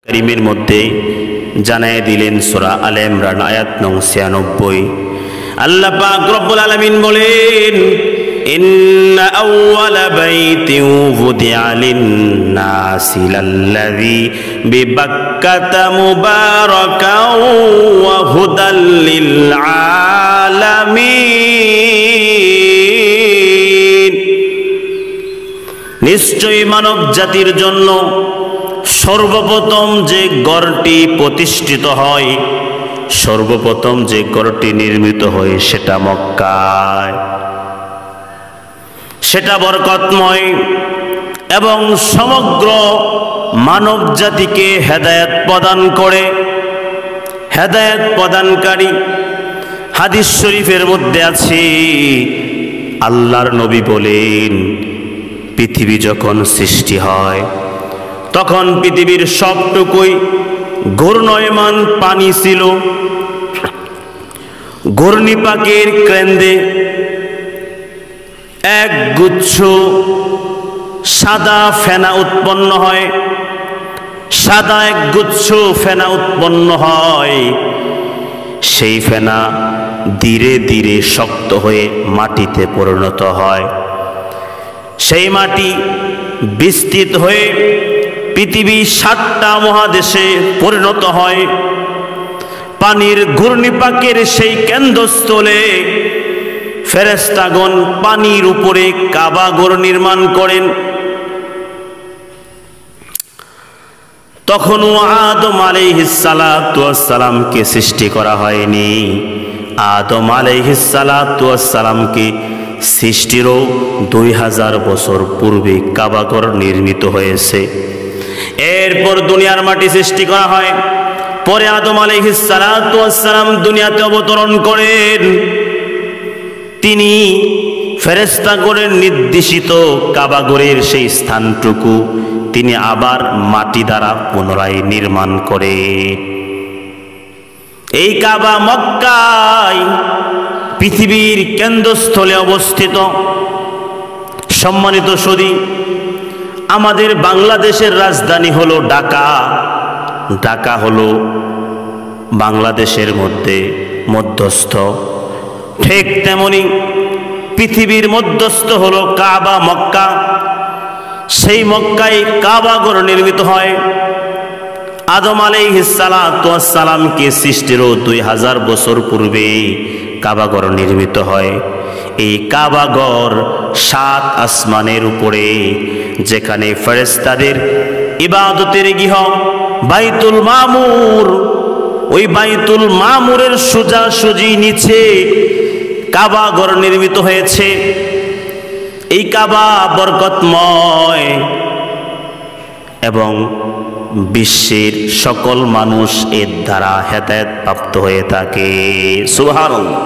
কারীমের মধ্যে জানায় দিলেন সূরা আলে ইমরান আয়াত নং ৯৬ আল্লাহ পাক রব্বুল আলামিন বলেন ইন্না আউওয়ালা বাইতিন ওয়ুদিআ লিন-নাসি লাল্লাযী বিবাক্কাতা মুবারাকাও ওয়া হুদাল লিল আলামিন। নিশ্চয়ই মানব জাতির জন্য সর্বপ্রথম যে গড়টি প্রতিষ্ঠিত হয়, সর্বপ্রথম যে গড়টি নির্মিত হয় সেটা মক্কায়। সেটা বরকতময় এবং সমগ্র মানব জাতিকে হেদায়েত প্রদান করে, হেদায়েত প্রদানকারী। হাদিস শরীফের মধ্যে আছে আল্লাহর নবী বলেন, পৃথিবী যখন সৃষ্টি হয় তখন পৃথিবীর সবটুকুই ঘূর্ণয়মান পানি ছিল। ঘূর্ণিপাকের কেন্দ্রে এক গুচ্ছ সাদা ফেনা উৎপন্ন হয়, সাদা এক গুচ্ছ ফেনা উৎপন্ন হয়। সেই ফেনা ধীরে ধীরে শক্ত হয়ে মাটিতে পরিণত হয়। সেই মাটি বিস্তৃত হয়ে পৃথিবী ৭টা মহাদেশে পরিণত হয়। পানির ঘূর্ণিপাকের সেই কেন্দ্রস্থলে ফেরেশতাগণ পানির উপরে কাবা ঘর নির্মাণ করেন। তখনও আদম আলাইহিস সালাতু ওয়াস সালামকে সৃষ্টি করা হয়নি। আদম আলাইহিস সালাতু ওয়াস সালামকে সৃষ্টিরও ২০০০ বছর পূর্বে কাবা ঘর নির্মিত হয়েছে। এরপর দুনিয়ার মাটি সৃষ্টি করা হয়। পরে আদম আলাইহিস সালাতু ওয়াস সালাম দুনিয়াতে অবতরণ করেন। তিনি ফেরেশতাগণের নির্দেশিত কাবা ঘরের সেই স্থানটুকু তিনি আবার মাটি দ্বারা পুনরায় নির্মাণ করে। এই কাবা মক্কায় পৃথিবীর কেন্দ্রস্থলে অবস্থিত। সম্মানিত সুধী, আমাদের বাংলাদেশের রাজধানী হলো ঢাকা। ঢাকা হলো বাংলাদেশের মধ্যে মধ্যস্থ। ঠিক তেমনি পৃথিবীর মধ্যস্থ হলো কাবা মক্কা। সেই মক্কায় কাবা ঘর নির্মিত হয়। আদম আলাইহিস সালাতু ওয়াস সালামকে সৃষ্টিরও ২০০০ বছর পূর্বে কাবা ঘর নির্মিত হয়। এই কাবা ঘর ৭ আসমানের উপরে, যেখানে ফেরেশতাদের ইবাদতের গৃহ বাইতুল মামুর। ওই বাইতুল মামুরের সোজাসুজি নিচে কাবা ঘর নির্মিত হয়েছে। এই কাবা বরকতময় এবং বিশ্বের সকল মানুষ এর দ্বারা হেদায়েত প্রাপ্ত হয়ে থাকে। সুবহানাল্লাহ।